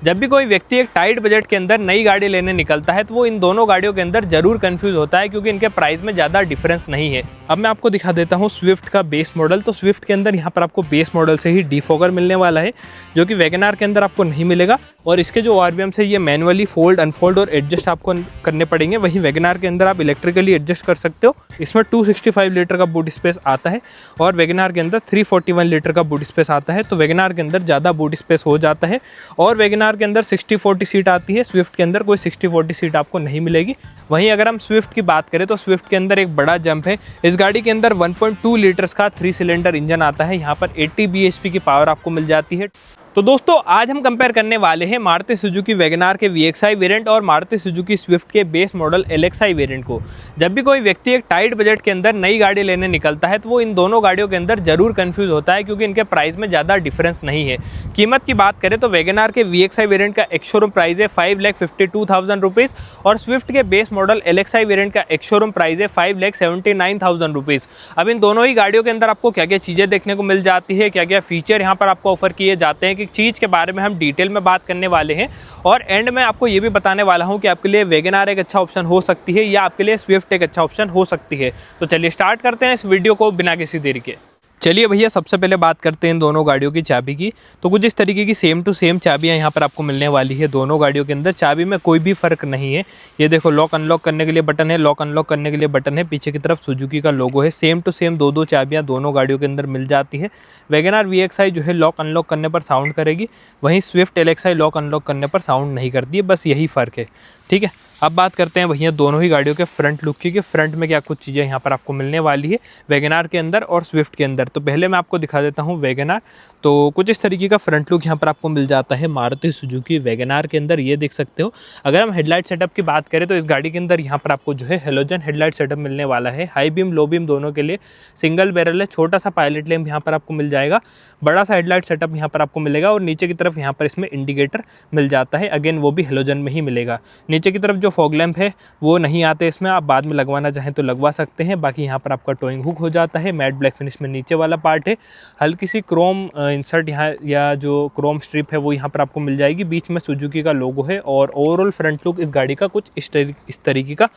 जब भी कोई व्यक्ति एक टाइट बजट के अंदर नई गाड़ी लेने निकलता है तो वो इन दोनों गाड़ियों के अंदर जरूर कंफ्यूज होता है, क्योंकि इनके प्राइस में ज़्यादा डिफरेंस नहीं है। अब मैं आपको दिखा देता हूँ स्विफ्ट का बेस मॉडल। तो स्विफ्ट के अंदर यहाँ पर आपको बेस मॉडल से ही डिफॉगर मिलने वाला है, जो कि वैगनआर के अंदर आपको नहीं मिलेगा। और इसके जो आरवीएम से ये मैनुअली फोल्ड, अनफोल्ड और एडजस्ट आपको करने पड़ेंगे, वहीं वैगनआर के अंदर आप इलेक्ट्रिकली एडजस्ट कर सकते हो। इसमें 265 लीटर का बूट स्पेस आता है और वैगनआर के अंदर 341 लीटर का बूट स्पेस आता है। तो वैगनआर के अंदर ज़्यादा बूट स्पेस हो जाता है और वैगनआर के अंदर 60-40 सीट आती है। स्विफ्ट के अंदर कोई 60-40 सीट आपको नहीं मिलेगी। वहीं अगर हम स्विफ्ट की बात करें तो स्विफ्ट के अंदर एक बड़ा जंप है। इस गाड़ी के अंदर 1.2 लीटर्स का 3 सिलेंडर इंजन आता है। यहाँ पर 80 bhp की पावर आपको मिल जाती है। तो दोस्तों आज हम कंपेयर करने वाले हैं मारुति सुजुकी वैगनआर के VXI वेरिएंट और मारुति सुजुकी स्विफ्ट के बेस मॉडल LXI वेरिएंट को। जब भी कोई व्यक्ति एक टाइट बजट के अंदर नई गाड़ी लेने निकलता है तो वो इन दोनों गाड़ियों के अंदर जरूर कंफ्यूज होता है, क्योंकि इनके प्राइस में ज़्यादा डिफरेंस नहीं है। कीमत की बात करें तो वैगनआर के VXI वेरिएंट का एक्स शोरूम प्राइस है 5,52,000 रुपीज़ और स्विफ्ट के बेस मॉडल LXI वेरिएंट का एक्स शोरूम प्राइस है 5,79,000 रुपीज़। अब इन दोनों ही गाड़ियों के अंदर आपको क्या क्या चीज़ें देखने को मिल जाती है, क्या क्या फीचर यहाँ पर आपको ऑफर किए जाते हैं, कि चीज़ के बारे में हम डिटेल में बात करने वाले हैं। और एंड में आपको ये भी बताने वाला हूं कि आपके लिए वैगनआर एक अच्छा ऑप्शन हो सकती है या आपके लिए स्विफ्ट एक अच्छा ऑप्शन हो सकती है। तो चलिए स्टार्ट करते हैं इस वीडियो को बिना किसी देरी के। चलिए भैया सबसे पहले बात करते हैं इन दोनों गाड़ियों की चाबी की। तो कुछ इस तरीके की सेम टू सेम चाबियां यहाँ पर आपको मिलने वाली है दोनों गाड़ियों के अंदर। चाबी में कोई भी फर्क नहीं है। ये देखो लॉक अनलॉक करने के लिए बटन है, लॉक अनलॉक करने के लिए बटन है, पीछे की तरफ सुजुकी का लोगो है। सेम टू सेम दो चाबियां दोनों गाड़ियों के अंदर मिल जाती है। वैगनआर VXI जो है लॉक अनलॉक करने पर साउंड करेगी, वहीं स्विफ्ट LXI लॉक अनलॉक करने पर साउंड नहीं करती है, बस यही फ़र्क है। ठीक है, अब बात करते हैं भैया दोनों ही गाड़ियों के फ्रंट लुक की, कि फ्रंट में क्या कुछ चीज़ें यहाँ पर आपको मिलने वाली है वैगनआर के अंदर और स्विफ्ट के अंदर। तो पहले मैं आपको दिखा देता हूँ वैगनआर। तो कुछ इस तरीके का फ्रंट लुक यहाँ पर आपको मिल जाता है मारुति सुजुकी वैगनआर के अंदर, ये देख सकते हो। अगर हम हेडलाइट सेटअप की बात करें तो इस गाड़ी के अंदर यहाँ पर आपको जो है हेलोजन हेडलाइट सेटअप मिलने वाला है। हाई बीम लो बीम दोनों के लिए सिंगल बैरल है। छोटा सा पायलट लैंप यहाँ पर आपको मिल जाएगा, बड़ा सा हेडलाइट सेटअप यहाँ पर आपको मिलेगा और नीचे की तरफ यहाँ पर इसमें इंडिकेटर मिल जाता है। अगेन वो भी हेलोजन में ही मिलेगा। नीचे की तरफ जो फॉग लैंप है वो नहीं आते इसमें, आप बाद में लगवाना चाहें तो लगवा सकते हैं। बाकी यहाँ पर आपका टोइंग हुक हो जाता है। मैट ब्लैक फिनिश में नीचे वाला पार्ट है। हल्की सी क्रोम इंसर्ट यहाँ या जो क्रोम स्ट्रिप है वो यहाँ पर आपको मिल जाएगी। बीच में सुजुकी का लोगो है और ओवरऑल फ्रंट लुक इस गाड़ी का कुछ इस तरीके का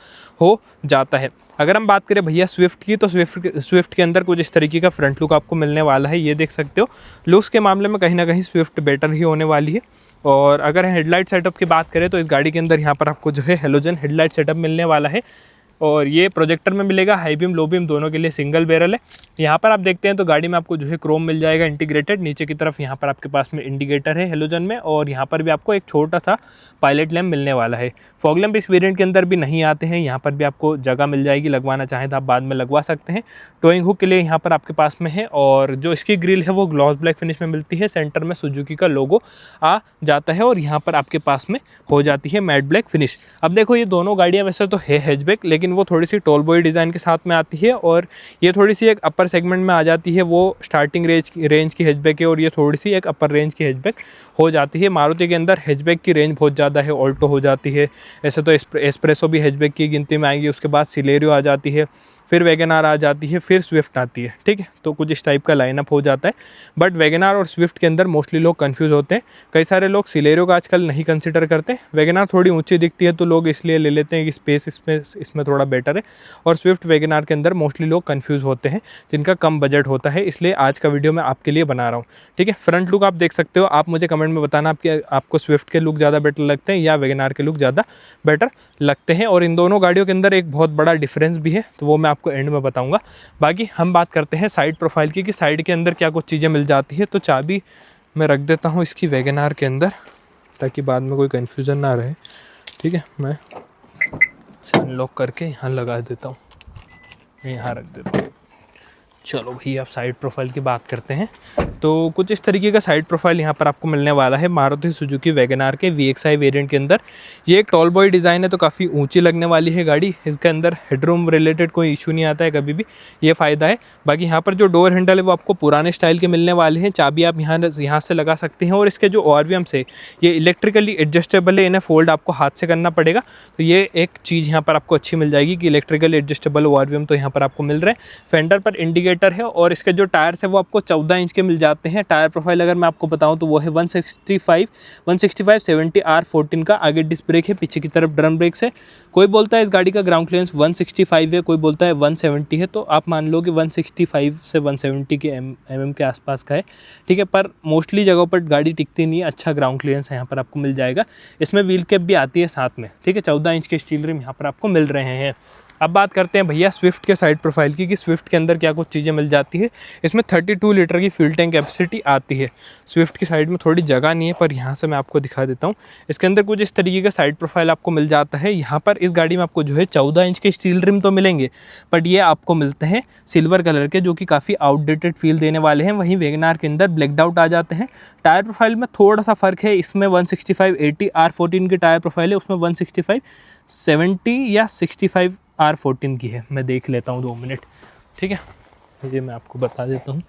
हो जाता है। अगर हम बात करें भैया स्विफ्ट की, तो स्विफ्ट के अंदर कुछ इस तरीके का फ्रंट लुक आपको मिलने वाला है, ये देख सकते हो। लुक्स के मामले में कहीं ना कहीं स्विफ्ट बेटर ही होने वाली है। और अगर हेडलाइट सेटअप की बात करें तो इस गाड़ी के अंदर यहाँ पर आपको जो है हेलोजन हेडलाइट सेटअप मिलने वाला है और ये प्रोजेक्टर में मिलेगा। हाई बीम लो बीम दोनों के लिए सिंगल बैरल है। यहाँ पर आप देखते हैं तो गाड़ी में आपको जो है क्रोम मिल जाएगा इंटीग्रेटेड। नीचे की तरफ यहाँ पर आपके पास में इंडिकेटर है हेलोजन में और यहाँ पर भी आपको एक छोटा सा पायलट लैम्प मिलने वाला है। फॉग लैम्प इस वेरिएंट के अंदर भी नहीं आते हैं। यहाँ पर भी आपको जगह मिल जाएगी, लगवाना चाहें तो आप बाद में लगवा सकते हैं। टोइंग हुक के लिए यहाँ पर आपके पास में है और जो इसकी ग्रिल है वो ग्लॉस ब्लैक फिनिश में मिलती है। सेंटर में सुजुकी का लोगो आ जाता है और यहाँ पर आपके पास में हो जाती है मैट ब्लैक फिनिश। अब देखो ये दोनों गाड़ियाँ वैसे तो है हैचबैक, लेकिन वो थोड़ी सी टॉल बॉय डिज़ाइन के साथ में आती है और ये थोड़ी सी एक अपर सेगमेंट में आ जाती है। वो स्टार्टिंग रेंज की हैचबैक है और ये थोड़ी सी एक अपर रेंज की हैचबैक हो जाती है। मारुति के अंदर हैचबैक की रेंज बहुत ज़्यादा है, ऑल्टो हो जाती है, ऐसे तो एस्प्रेसो भी हैचबैक की गिनती में आएगी। उसके बाद सिलेरियो आ जाती है, फिर वैगनआर आ जाती है, फिर स्विफ्ट आती है। ठीक है, तो कुछ इस टाइप का लाइनअप हो जाता है। बट वैगनआर और स्विफ्ट के अंदर मोस्टली लोग कंफ्यूज होते हैं। कई सारे लोग सिलेरियो का आजकल नहीं कंसिडर करते। वैगनआर थोड़ी ऊंची दिखती है तो लोग इसलिए ले लेते हैं कि स्पेस इसमें थोड़ा बेटर है। और स्विफ्ट वैगनआर के अंदर मोस्टली लोग कंफ्यूज होते हैं जिनका कम बजट होता है, इसलिए आज का वीडियो मैं आपके लिए बना रहा हूँ। ठीक है, फ्रंट लुक आप देख सकते हो। आप मुझे कमेंट में बताना आपको स्विफ्ट के लुक ज़्यादा बेटर लगते हैं या वैगनआर के लुक ज़्यादा बेटर लगते हैं। और इन दोनों गाड़ियों के अंदर एक बहुत बड़ा डिफरेंस भी है, तो वो मैं आपको एंड में बताऊँगा। बाकी हम बात करते हैं साइड प्रोफाइल की, कि साइड के अंदर क्या कुछ चीज़ें मिल जाती है। तो चाबी मैं रख देता हूँ इसकी वैगनआर के अंदर ताकि बाद में कोई कन्फ्यूज़न ना रहे। ठीक है, मैं अनलॉक करके यहाँ लगा देता हूँ, यहाँ रख देता हूँ। चलो भैया अब साइड प्रोफाइल की बात करते हैं। तो कुछ इस तरीके का साइड प्रोफाइल यहाँ पर आपको मिलने वाला है मारुति सुजुकी वैगनआर के VXI वेरिएंट के अंदर। ये एक टॉल बॉय डिज़ाइन है तो काफ़ी ऊंची लगने वाली है गाड़ी। इसके अंदर हेडरूम रिलेटेड कोई इशू नहीं आता है कभी भी, ये फ़ायदा है। बाकी यहाँ पर जो डोर हैंडल है वो आपको पुराने स्टाइल के मिलने वाले हैं। चाबी आप यहाँ से लगा सकते हैं और इसके जो आरवीएम से ये इलेक्ट्रिकली एडजस्टेबल है, इन्हें फोल्ड आपको हाथ से करना पड़ेगा। तो ये एक चीज़ यहाँ पर आपको अच्छी मिल जाएगी कि इलेक्ट्रिकली एडजस्टेबल आरवीएम तो यहाँ पर आपको मिल रहे हैं। फेंडर पर इंडिकेटर इंडिकेटर है और इसके जो टायर्स है वो आपको 14 इंच के मिल जाते हैं। टायर प्रोफाइल अगर मैं आपको बताऊं तो वो है 165 70 R14 का। आगे डिस्क ब्रेक है, पीछे की तरफ ड्रम ब्रेक्स है। कोई बोलता है इस गाड़ी का ग्राउंड क्लियरेंस 165 है, कोई बोलता है 170 है, तो आप मान लो कि 165 से 170 के mm के आसपास का है, ठीक है। पर मोस्टली जगहों पर गाड़ी टिकती नहीं है, अच्छा ग्राउंड क्लियरेंस यहाँ पर आपको मिल जाएगा। इसमें व्हील कैप भी आती है साथ में, ठीक है। 14 इंच के स्टील रिम यहाँ पर आपको मिल रहे हैं। अब बात करते हैं भैया स्विफ्ट के साइड प्रोफाइल की, कि स्विफ्ट के अंदर क्या कुछ चीज़ें मिल जाती है। इसमें 32 लीटर की फ्यूल टैंक कैपेसिटी आती है। स्विफ्ट की साइड में थोड़ी जगह नहीं है, पर यहाँ से मैं आपको दिखा देता हूँ। इसके अंदर कुछ इस तरीके का साइड प्रोफाइल आपको मिल जाता है। यहाँ पर इस गाड़ी में आपको जो है 14 इंच के स्टील रिम तो मिलेंगे, बट ये आपको मिलते हैं सिल्वर कलर के, जो कि काफ़ी आउटडेटेड फील देने वाले हैं। वहीं वैगनआर के अंदर ब्लैकड आउट आ जाते हैं। टायर प्रोफाइल में थोड़ा सा फ़र्क है, इसमें 165 80 R14 की टायर प्रोफाइल है, उसमें 165 70 या 65 R14 की है। मैं देख लेता हूँ 2 मिनट, ठीक है। ये मैं आपको बता देता हूँ,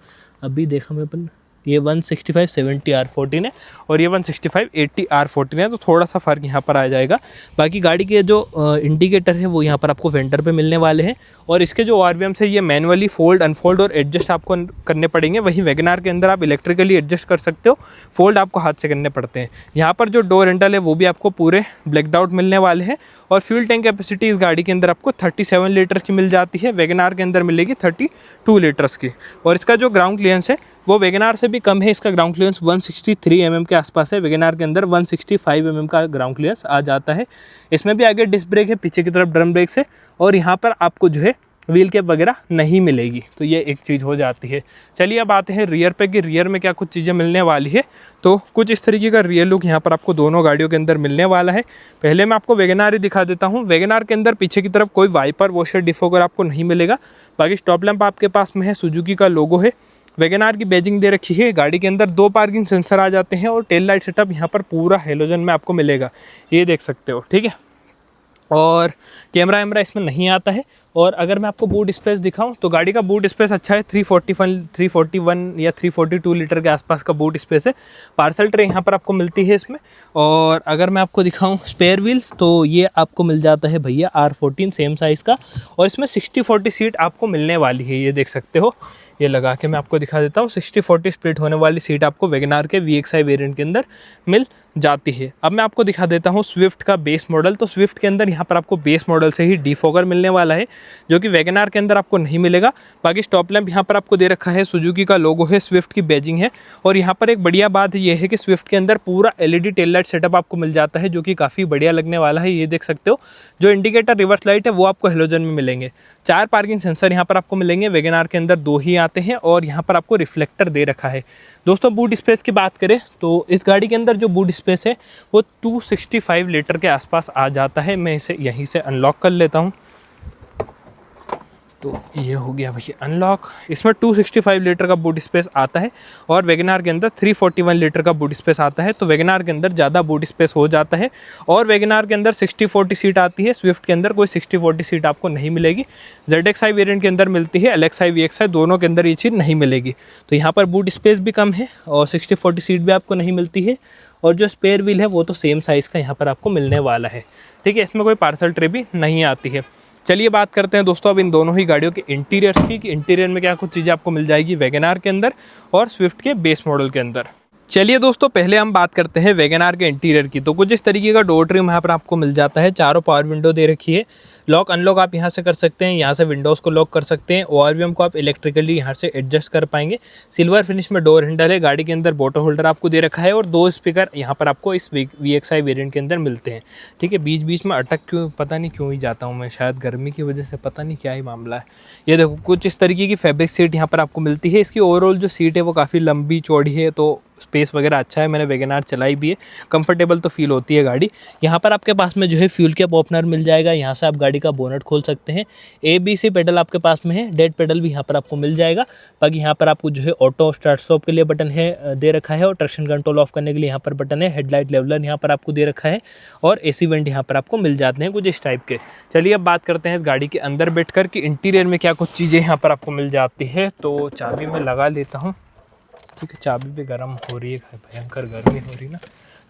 अभी देखा मैं अपन, ये 165 70 R14 है और ये 165 80 R14 है, तो थोड़ा सा फ़र्क यहाँ पर आ जाएगा। बाकी गाड़ी के जो इंडिकेटर है वो यहाँ पर आपको वेंडर पे मिलने वाले हैं, और इसके जो RVMs है ये मैनुअली फोल्ड अनफोल्ड और एडजस्ट आपको करने पड़ेंगे। वहीं वैगनआर के अंदर आप इलेक्ट्रिकली एडजस्ट कर सकते हो, फोल्ड आपको हाथ से करने पड़ते हैं। यहाँ पर जो डोर हैंडल है वो भी आपको पूरे ब्लैकड आउट मिलने वाले हैं। और फ्यूल टैंक कैपेसिटी इस गाड़ी के अंदर आपको 37 लीटर की मिल जाती है, वैगनआर के अंदर मिलेगी 32 लीटर्स की। और इसका जो ग्राउंड क्लियरेंस है वो वैगनआर से भी कम है, इसका ग्राउंड क्लियरेंस 163 mm के आसपास है। वैगनआर के अंदर 165 mm का ग्राउंड क्लियरेंस आ जाता है। इसमें भी आगे डिस्क ब्रेक है, पीछे की तरफ ड्रम ब्रेक्स है, और यहाँ पर आपको जो है व्हील कैप वगैरह नहीं मिलेगी, तो ये एक चीज़ हो जाती है। चलिए अब आते हैं रियर पे, कि रियर में क्या कुछ चीज़ें मिलने वाली है। तो कुछ इस तरीके का रियर लुक यहाँ पर आपको दोनों गाड़ियों के अंदर मिलने वाला है। पहले मैं आपको वैगनआर ही दिखा देता हूँ। वैगनआर के अंदर पीछे की तरफ कोई वाइपर वॉशर डिफोगर आपको नहीं मिलेगा। बाकी स्टॉप लैंप आपके पास में है, सुजुकी का लोगो है, वैगनआर की बैजिंग दे रखी है। गाड़ी के अंदर 2 पार्किंग सेंसर आ जाते हैं, और टेल लाइट सेटअप यहाँ पर पूरा हेलोजन में आपको मिलेगा, ये देख सकते हो, ठीक है। और कैमरा वैमरा इसमें नहीं आता है। और अगर मैं आपको बूट स्पेस दिखाऊं तो गाड़ी का बूट स्पेस अच्छा है, 341 या 342 लीटर के आसपास का बूट स्पेस है। पार्सल ट्रे यहाँ पर आपको मिलती है इसमें। और अगर मैं आपको दिखाऊं स्पेयर व्हील, तो ये आपको मिल जाता है भैया R14 सेम साइज़ का, और इसमें 60-40 सीट आपको मिलने वाली है, ये देख सकते हो। ये लगा के मैं आपको दिखा देता हूँ, 60-40 स्प्लिट होने वाली सीट आपको वैगनआर के VXI वेरिएंट के अंदर मिल जाती है। अब मैं आपको दिखा देता हूँ स्विफ्ट का बेस मॉडल। तो स्विफ्ट के अंदर यहाँ पर आपको बेस मॉडल से ही डिफॉगर मिलने वाला है, जो कि वैगनआर के अंदर आपको नहीं मिलेगा। बाकी स्टॉप लैंप यहाँ पर आपको दे रखा है, सुजुकी का लोगो है, स्विफ्ट की बैजिंग है। और यहाँ पर एक बढ़िया बात ये है कि स्विफ्ट के अंदर पूरा LED टेल लाइट सेटअप आपको मिल जाता है, जो कि काफ़ी बढ़िया लगने वाला है, ये देख सकते हो। जो इंडिकेटर रिवर्स लाइट है वो आपको हेलोजन में मिलेंगे। 4 पार्किंग सेंसर यहाँ पर आपको मिलेंगे, वैगनआर के अंदर 2 ही आते हैं। और यहाँ पर आपको रिफ्लेक्टर दे रखा है। दोस्तों बूट स्पेस की बात करें तो इस गाड़ी के अंदर जो बूट स्पेस है वो 265 लीटर के आसपास आ जाता है। मैं इसे यहीं से अनलॉक कर लेता हूँ, तो ये हो गया भैया अनलॉक। इसमें 265 लीटर का बूट स्पेस आता है, और वैगनआर के अंदर 341 लीटर का बूट स्पेस आता है। तो वैगनआर के अंदर ज़्यादा बूट स्पेस हो जाता है। और वैगनआर के अंदर 60-40 सीट आती है, स्विफ्ट के अंदर कोई 60-40 सीट आपको नहीं मिलेगी। ZXI वेरिएंट के अंदर मिलती है, LXI VXI दोनों के अंदर ये चीज़ नहीं मिलेगी। तो यहाँ पर बूट स्पेस भी कम है, और 60-40 सीट भी आपको नहीं मिलती है। और जो स्पेयर व्हील है वो तो सेम साइज़ का यहाँ पर आपको मिलने वाला है, ठीक है। इसमें कोई पार्सल ट्रे भी नहीं आती है। चलिए बात करते हैं दोस्तों अब इन दोनों ही गाड़ियों के इंटीरियर्स की, कि इंटीरियर में क्या कुछ चीज़ें आपको मिल जाएगी वैगनआर के अंदर और स्विफ्ट के बेस मॉडल के अंदर। चलिए दोस्तों पहले हम बात करते हैं वैगनआर के इंटीरियर की। तो कुछ इस तरीके का डोर ट्रिम यहाँ पर आपको मिल जाता है। 4 पावर विंडो दे रखी है, लॉक अनलॉक आप यहाँ से कर सकते हैं, यहाँ से विंडोज़ को लॉक कर सकते हैं। ORVM को आप इलेक्ट्रिकली यहाँ से एडजस्ट कर पाएंगे। सिल्वर फिनिश में डोर हैंडल है, गाड़ी के अंदर बॉटल होल्डर आपको दे रखा है, और 2 स्पीकर यहाँ पर आपको इस VXI वेरिएंट के अंदर मिलते हैं, ठीक है। बीच बीच में अटक क्यों पता नहीं क्यों ही जाता हूँ मैं, शायद गर्मी की वजह से, पता नहीं क्या ही मामला है। ये देखो कुछ इस तरीके की फैब्रिक सीट यहाँ पर आपको मिलती है। इसकी ओवरऑल जो सीट है वो काफ़ी लंबी चौड़ी है, तो स्पेस वगैरह अच्छा है। मैंने वैगनआर चलाई भी है, कंफर्टेबल तो फील होती है गाड़ी। यहाँ पर आपके पास में जो है फ्यूल कैप ओपनर मिल जाएगा, यहाँ से आप गाड़ी का बोनट खोल सकते हैं। ABC पेडल आपके पास में है, डेड पेडल भी यहाँ पर आपको मिल जाएगा। बाकी यहाँ पर आपको जो है ऑटो स्टार्ट स्टॉप के लिए बटन है दे रखा है, और ट्रैक्शन कंट्रोल ऑफ करने के लिए यहाँ पर बटन है। हेडलाइट लेवलर यहाँ पर आपको दे रखा है, और AC वेंट यहाँ पर आपको मिल जाते हैं कुछ इस टाइप के। चलिए अब बात करते हैं इस गाड़ी के अंदर बैठकर कि इंटीरियर में क्या कुछ चीज़ें यहाँ पर आपको मिल जाती है। तो चाबी मैं लगा लेता हूँ, ठीक है। चाबी भी गर्म हो रही है, भयंकर गर्मी हो रही ना,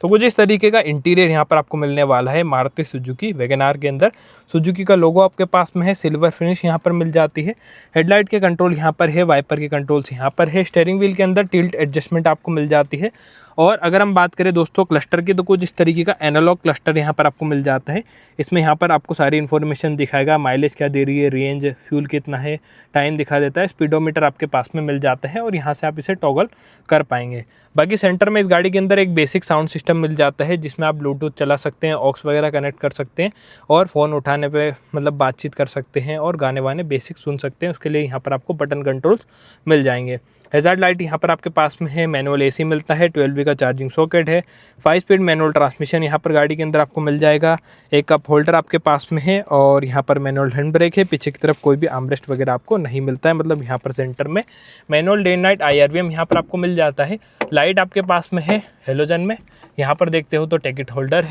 तो कुछ इस तरीके का इंटीरियर यहाँ पर आपको मिलने वाला है मारुति सुजुकी वैगन आर के अंदर। सुजुकी का लोगो आपके पास में है, सिल्वर फिनिश यहाँ पर मिल जाती है। हेडलाइट के कंट्रोल यहाँ पर है, वाइपर के कंट्रोल्स यहाँ पर है। स्टीयरिंग व्हील के अंदर टिल्ट एडजस्टमेंट आपको मिल जाती है। और अगर हम बात करें दोस्तों क्लस्टर की, तो कुछ इस तरीके का एनालॉग क्लस्टर यहाँ पर आपको मिल जाता है। इसमें यहाँ पर आपको सारी इन्फॉर्मेशन दिखाएगा, माइलेज क्या दे रही है, रेंज, फ्यूल कितना है, टाइम दिखा देता है। स्पीडोमीटर आपके पास में मिल जाता है और यहाँ से आप इसे टॉगल कर पाएंगे। बाकी सेंटर में इस गाड़ी के अंदर एक बेसिक साउंड सिस्टम मिल जाता है जिसमें आप ब्लूटूथ चला सकते हैं, ऑक्स वगैरह कनेक्ट कर सकते हैं और फ़ोन उठाने पे मतलब बातचीत कर सकते हैं और गाने वाने बेसिक सुन सकते हैं। उसके लिए यहाँ पर आपको बटन कंट्रोल्स मिल जाएंगे। हैज़ार्ड लाइट यहाँ पर आपके पास में है, मैनुअल एसी मिलता है, 12V का चार्जिंग सॉकेट है, 5 स्पीड मैनुअल ट्रांसमिशन यहाँ पर गाड़ी के अंदर आपको मिल जाएगा। एक कप होल्डर आपके पास में है और यहाँ पर मैनुअल हैंड ब्रेक है। पीछे की तरफ कोई भी आर्मरेस्ट वगैरह आपको नहीं मिलता है, मतलब यहाँ पर सेंटर में मैनुअल डे नाइट IRVM यहाँ पर आपको मिल जाता है। लाइट आपके पास में है हेलोजन में, यहाँ पर देखते हो तो टिकट होल्डर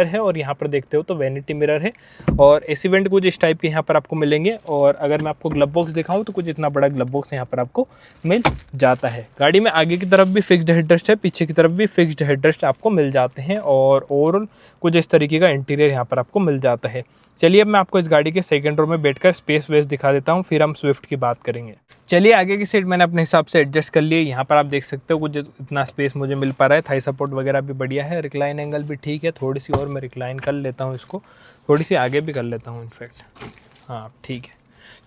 है और यहाँ पर देखते हो तो वैनिटी मिरर है और एसी वेंट कुछ इस टाइप के यहाँ पर आपको मिलेंगे। और अगर मैं आपको ग्लव बॉक्स दिखाऊं तो कुछ इतना बड़ा ग्लव बॉक्स यहाँ पर आपको मिल जाता है। गाड़ी में आगे की तरफ भी फिक्स्ड हेडरेस्ट है, पीछे की तरफ भी फिक्स्ड हेडरेस्ट आपको मिल जाते हैं और ओवरऑल कुछ इस तरीके का इंटीरियर यहाँ पर आपको मिल जाता है। चलिए अब मैं आपको इस गाड़ी के सेकंड रो में बैठकर स्पेस वेस दिखा देता हूँ, फिर हम स्विफ्ट की बात करेंगे। चलिए आगे की सीट मैंने अपने हिसाब से एडजस्ट कर ली। यहाँ पर आप देख सकते हो कुछ इतना स्पेस मुझे मिल पा रहा है, थाई सपोर्ट वगैरह भी बढ़िया है, रिक्लाइन एंगल भी ठीक है। थोड़ी सी और मैं रिक्लाइन कर लेता हूँ, इसको थोड़ी सी आगे भी कर लेता हूँ इनफैक्ट, हाँ ठीक है।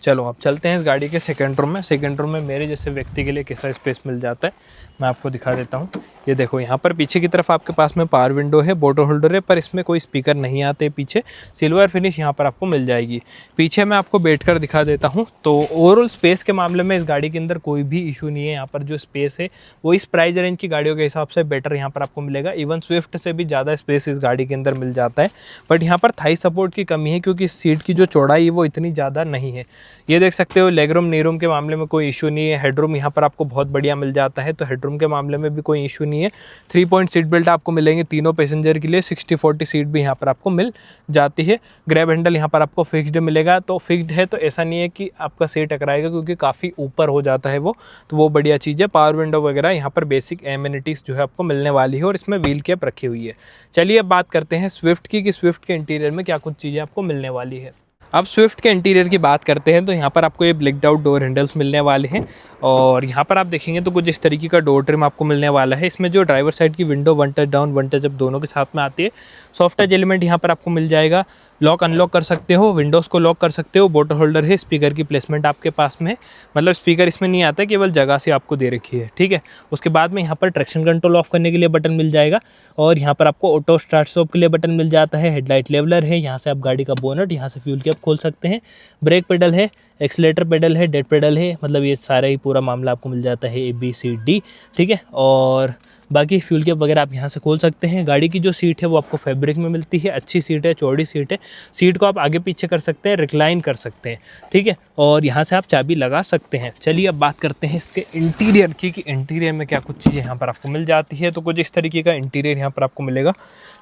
चलो अब चलते हैं इस गाड़ी के सेकंड रो में। सेकंड रो में मेरे जैसे व्यक्ति के लिए कैसा स्पेस मिल जाता है मैं आपको दिखा देता हूँ। ये देखो यहाँ पर पीछे की तरफ आपके पास में पावर विंडो है, बॉटल होल्डर है, पर इसमें कोई स्पीकर नहीं आते। पीछे सिल्वर फिनिश यहाँ पर आपको मिल जाएगी। पीछे मैं आपको बैठकर दिखा देता हूँ। तो ओवरऑल स्पेस के मामले में इस गाड़ी के अंदर कोई भी इशू नहीं है। यहाँ पर जो स्पेस है वो इस प्राइस रेंज की गाड़ियों के हिसाब से बेटर यहाँ पर आपको मिलेगा। इवन स्विफ्ट से भी ज़्यादा स्पेस इस गाड़ी के अंदर मिल जाता है, बट यहाँ पर थाई सपोर्ट की कमी है क्योंकि इस सीट की जो चौड़ाई है वो इतनी ज़्यादा नहीं है। ये देख सकते हो लेगरूम नीरूम के मामले में कोई इशू नहीं है। हेडरूम यहाँ पर आपको बहुत बढ़िया मिल जाता है, तो हेडरूम के मामले में भी कोई इशू नहीं है। 3 पॉइंट सीट बेल्ट आपको मिलेंगे तीनों पैसेंजर के लिए। 60-40 सीट भी यहाँ पर आपको मिल जाती है। ग्रैब हैंडल यहाँ पर आपको फिक्स्ड मिलेगा, तो फिक्स्ड है तो ऐसा नहीं है कि आपका सिर टकराएगा क्योंकि काफ़ी ऊपर हो जाता है वो, तो वो बढ़िया चीज़ है। पावर विंडो वगैरह यहाँ पर बेसिक एमिनिटीज़ जो है आपको मिलने वाली है और इसमें व्हील कैप रखी हुई है। चलिए अब बात करते हैं स्विफ्ट की कि स्विफ्ट के इंटीरियर में क्या कुछ चीज़ें आपको मिलने वाली है। अब स्विफ्ट के इंटीरियर की बात करते हैं तो यहाँ पर आपको ये ब्लैक्ड आउट डोर हैंडल्स मिलने वाले हैं और यहाँ पर आप देखेंगे तो कुछ इस तरीके का डोर ट्रिम आपको मिलने वाला है। इसमें जो ड्राइवर साइड की window 1 touch down 1 touch up दोनों के साथ में आती है। सॉफ्ट टच एलिमेंट यहाँ पर आपको मिल जाएगा। लॉक अनलॉक कर सकते हो, विंडोज़ को लॉक कर सकते हो। बॉटल होल्डर है, स्पीकर की प्लेसमेंट आपके पास में, मतलब स्पीकर इसमें नहीं आता, केवल जगह से आपको दे रखी है, ठीक है। उसके बाद में यहाँ पर ट्रैक्शन कंट्रोल ऑफ करने के लिए बटन मिल जाएगा और यहाँ पर आपको ऑटो स्टार्ट स्टॉप के लिए बटन मिल जाता है। हेडलाइट लेवलर है, यहाँ से आप गाड़ी का बोनट, यहाँ से फ्यूल कैप खोल सकते हैं। ब्रेक पेडल है, एक्सीलेटर पेडल है, डेड पेडल है, मतलब ये सारा ही पूरा मामला आपको मिल जाता है ABCD, ठीक है। और बाकी फ्यूल कैप वगैरह आप यहाँ से खोल सकते हैं। गाड़ी की जो सीट है वो आपको फैब्रिक में मिलती है, अच्छी सीट है, चौड़ी सीट है। सीट को आप आगे पीछे कर सकते हैं, रिक्लाइन कर सकते हैं, ठीक है। और यहाँ से आप चाबी लगा सकते हैं। चलिए अब बात करते हैं इसके इंटीरियर की कि इंटीरियर में क्या कुछ चीज़ें यहाँ पर आपको मिल जाती है। तो कुछ इस तरीके का इंटीरियर यहाँ पर आपको मिलेगा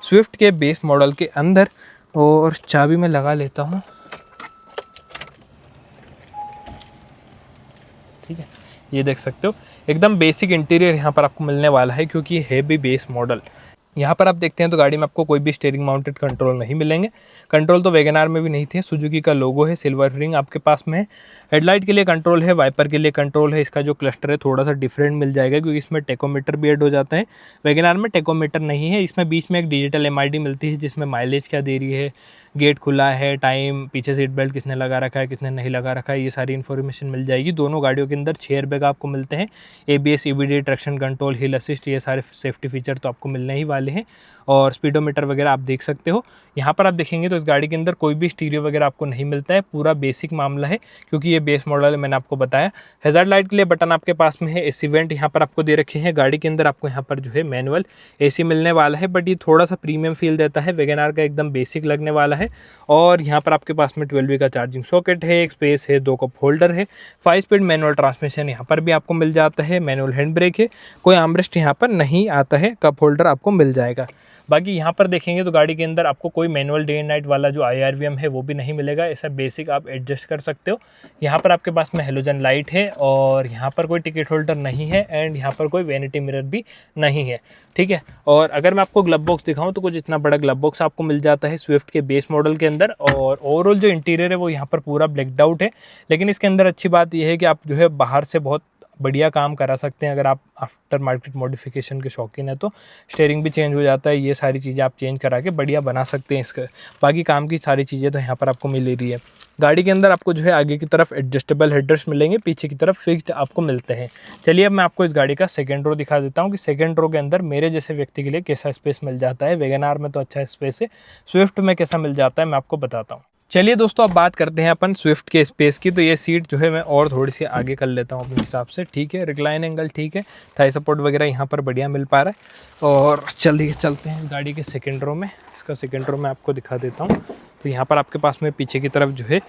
स्विफ्ट के बेस मॉडल के अंदर। और चाबी मैं लगा लेता हूँ, ठीक है। ये देख सकते हो एकदम बेसिक इंटीरियर यहाँ पर आपको मिलने वाला है क्योंकि ये है भी बेस मॉडल। यहाँ पर आप देखते हैं तो गाड़ी में आपको कोई भी स्टीयरिंग माउंटेड कंट्रोल नहीं मिलेंगे। कंट्रोल तो वैगन आर में भी नहीं थे। सुजुकी का लोगो है, सिल्वर रिंग आपके पास में है। हेडलाइट के लिए कंट्रोल है, वाइपर के लिए कंट्रोल है। इसका जो क्लस्टर है थोड़ा सा डिफरेंट मिल जाएगा क्योंकि इसमें टेकोमीटर भी ऐड हो जाता है। वैगन आर में टेकोमीटर नहीं है। इसमें बीच में एक डिजिटल MID मिलती है जिसमें माइलेज क्या दे रही है, गेट खुला है, टाइम, पीछे सीट बेल्ट किसने लगा रखा है, किसने नहीं लगा रखा है, ये सारी इन्फॉर्मेशन मिल जाएगी। दोनों गाड़ियों के अंदर 6 एयरबैग आपको मिलते हैं। ABS, EBD, ट्रैक्शन कंट्रोल, हिल असिस्ट, ये सारे सेफ्टी फीचर तो आपको मिलने ही वाले हैं। और स्पीडोमीटर वगैरह आप देख सकते हो। यहाँ पर आप देखेंगे तो इस गाड़ी के अंदर कोई भी स्टीरियो वगैरह आपको नहीं मिलता है, पूरा बेसिक मामला है क्योंकि ये बेस मॉडल है, मैंने आपको बताया। हैज़ार्ड लाइट के लिए बटन आपके पास में है। एसी वेंट यहाँ पर आपको दे रखे हैं। गाड़ी के अंदर आपको यहाँ पर जो है मैनुअल AC मिलने वाला है, बट ये थोड़ा सा प्रीमियम फील देता है। वैगन आर का एकदम बेसिक लगने वाला है। और यहाँ पर आपके पास में 12V का चार्जिंग सॉकेट है, एक स्पेस है, 2 कप होल्डर है, 5 स्पीड मैनुअल ट्रांसमिशन यहाँ पर भी आपको मिल जाता है, मैनुअल हैंड ब्रेक है, कोई आर्मरेस्ट यहाँ पर नहीं आता है, कप होल्डर आपको मिल जाएगा। बाकी यहाँ पर देखेंगे तो गाड़ी के अंदर आपको कोई मैनुअल डे एंड नाइट वाला जो IRVM है वो भी नहीं मिलेगा, ऐसा बेसिक आप एडजस्ट कर सकते हो। यहाँ पर आपके पास में हेलोजन लाइट है और यहाँ पर कोई टिकट होल्डर नहीं है एंड यहाँ पर कोई वैनिटी मिरर भी नहीं है, ठीक है। और अगर मैं आपको ग्लब बॉक्स दिखाऊं तो कुछ इतना बड़ा ग्लब बॉक्स आपको मिल जाता है स्विफ्ट के बेस मॉडल के अंदर। और ओवरऑल जो इंटीरियर है वो यहाँ पर पूरा ब्लैकड आउट है, लेकिन इसके अंदर अच्छी बात यह है कि आप जो है बाहर से बहुत बढ़िया काम करा सकते हैं। अगर आप आफ्टर मार्केट मॉडिफिकेशन के शौकीन है तो स्टीयरिंग भी चेंज हो जाता है, ये सारी चीज़ें आप चेंज करा के बढ़िया बना सकते हैं इसका। बाकी काम की सारी चीज़ें तो यहाँ पर आपको मिल रही है। गाड़ी के अंदर आपको जो है आगे की तरफ एडजस्टेबल हेडर्स मिलेंगे, पीछे की तरफ फिक्स्ड आपको मिलते हैं। चलिए अब मैं आपको इस गाड़ी का सेकंड रो दिखा देता हूँ कि सेकंड रो के अंदर मेरे जैसे व्यक्ति के लिए कैसा स्पेस मिल जाता है। वैगन आर में तो अच्छा स्पेस है, स्विफ्ट में कैसा मिल जाता है मैं आपको बताता हूँ। चलिए दोस्तों अब बात करते हैं अपन स्विफ्ट के स्पेस की। तो ये सीट जो है मैं और थोड़ी सी आगे कर लेता हूँ अपने हिसाब से, ठीक है। रिक्लाइन एंगल ठीक है, थाई सपोर्ट वगैरह यहाँ पर बढ़िया मिल पा रहा है। और चलिए चलते हैं गाड़ी के सेकंड रो में। इसका सेकंड रो मैं आपको दिखा देता हूँ। तो यहाँ पर आपके पास में पीछे की तरफ जो है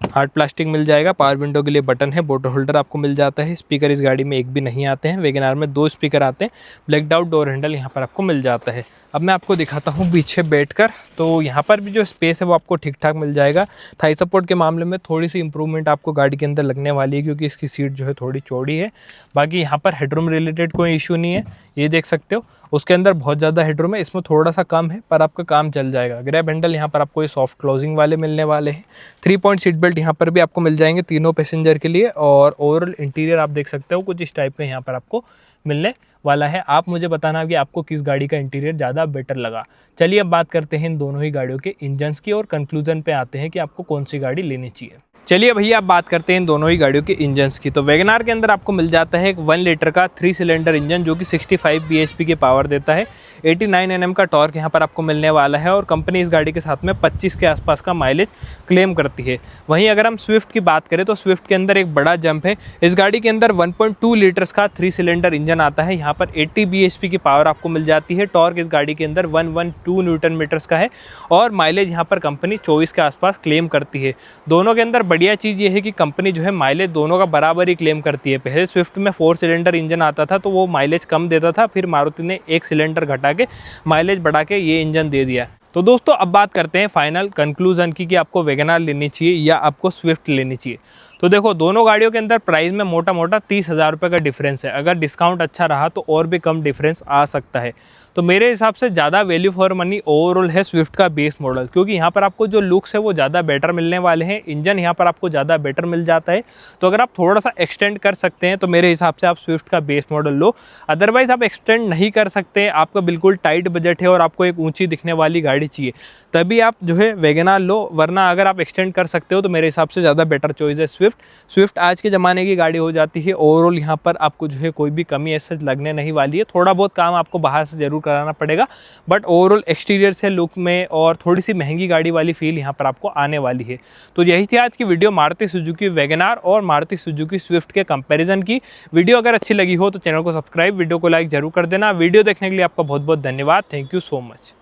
हार्ड प्लास्टिक मिल जाएगा, पावर विंडो के लिए बटन है, बोतल होल्डर आपको मिल जाता है। स्पीकर इस गाड़ी में एक भी नहीं आते हैं, वैगन आर में 2 स्पीकर आते हैं। ब्लैकड आउट डोर हैंडल यहाँ पर आपको मिल जाता है। अब मैं आपको दिखाता हूँ पीछे बैठकर, तो यहाँ पर भी जो स्पेस है वो आपको ठीक ठाक मिल जाएगा। थाई सपोर्ट के मामले में थोड़ी सी इंप्रूवमेंट आपको गाड़ी के अंदर लगने वाली है क्योंकि इसकी सीट जो है थोड़ी चौड़ी है। बाकी यहाँ पर हेडरूम रिलेटेड कोई इशू नहीं है, ये देख सकते हो। उसके अंदर बहुत ज़्यादा हेडरूम है, इसमें थोड़ा सा कम है पर आपका काम चल जाएगा। ग्रैब हैंडल यहाँ पर आपको ये सॉफ्ट क्लोजिंग वाले मिलने वाले हैं। 3 पॉइंट सीट बेल्ट यहाँ पर भी आपको मिल जाएंगे तीनों पैसेंजर के लिए। और ओवरऑल इंटीरियर आप देख सकते हो कुछ इस टाइप का यहाँ पर आपको मिलने वाला है। आप मुझे बताना कि आपको किस गाड़ी का इंटीरियर ज़्यादा बेटर लगा। चलिए अब बात करते हैं इन दोनों ही गाड़ियों के इंजन्स की और कंक्लूजन पे आते हैं कि आपको कौन सी गाड़ी लेनी चाहिए। चलिए भैया अब बात करते हैं इन दोनों ही गाड़ियों के इंजन्स की। तो वैगन आर के अंदर आपको मिल जाता है एक 1 लीटर का 3 सिलेंडर इंजन जो कि 65 bhp की पावर देता है। 89 Nm का टॉर्क यहाँ पर आपको मिलने वाला है और कंपनी इस गाड़ी के साथ में 25 के आसपास का माइलेज क्लेम करती है। वहीं अगर हम स्विफ्ट की बात करें तो स्विफ्ट के अंदर एक बड़ा जंप है। इस गाड़ी के अंदर 1.2 लीटर्स का 3 सिलेंडर इंजन आता है। यहाँ पर 80 bhp की पावर आपको मिल जाती है। टॉर्क इस गाड़ी के अंदर 112 न्यूटन मीटर्स का है और माइलेज यहाँ पर कंपनी 24 के आसपास क्लेम करती है। दोनों के अंदर बढ़िया चीज़ ये है कि कंपनी जो है माइलेज दोनों का बराबर ही क्लेम करती है। पहले स्विफ्ट में 4 सिलेंडर इंजन आता था तो वो माइलेज कम देता था, फिर मारुति ने 1 सिलेंडर घटा के माइलेज बढ़ा के ये इंजन दे दिया। तो दोस्तों अब बात करते हैं फाइनल कंक्लूजन की कि आपको वैगन आर लेनी चाहिए या आपको स्विफ्ट लेनी चाहिए। तो देखो दोनों गाड़ियों के अंदर प्राइस में मोटा मोटा 30,000 रुपये का डिफरेंस है। अगर डिस्काउंट अच्छा रहा तो और भी कम डिफरेंस आ सकता है। तो मेरे हिसाब से ज़्यादा वैल्यू फॉर मनी ओवरऑल है स्विफ्ट का बेस मॉडल, क्योंकि यहाँ पर आपको जो लुक्स है वो ज़्यादा बेटर मिलने वाले हैं। इंजन यहाँ पर आपको ज़्यादा बेटर मिल जाता है। तो अगर आप थोड़ा सा एक्सटेंड कर सकते हैं तो मेरे हिसाब से आप स्विफ्ट का बेस मॉडल लो। अदरवाइज़ आप एक्सटेंड नहीं कर सकते, आपका बिल्कुल टाइट बजट है और आपको एक ऊँची दिखने वाली गाड़ी चाहिए, तभी आप जो है वैगन आर लो। वरना अगर आप एक्सटेंड कर सकते हो तो मेरे हिसाब से ज़्यादा बेटर चॉइस है स्विफ्ट। स्विफ्ट आज के ज़माने की गाड़ी हो जाती है। ओवरऑल यहाँ पर आपको जो है कोई भी कमी ऐसे लगने नहीं वाली है। थोड़ा बहुत काम आपको बाहर से ज़रूर कराना पड़ेगा, बट ओवरऑल एक्सटीरियर से लुक में और थोड़ी सी महंगी गाड़ी वाली फील यहाँ पर आपको आने वाली है। तो यही थी आज की video Maruti Suzuki Wagon R और मारुति सुजुकी स्विफ्ट के कंपैरिजन की। वीडियो अगर अच्छी लगी हो तो चैनल को सब्सक्राइब, वीडियो को लाइक जरूर कर देना। वीडियो देखने के लिए आपका बहुत बहुत धन्यवाद। Thank you so much.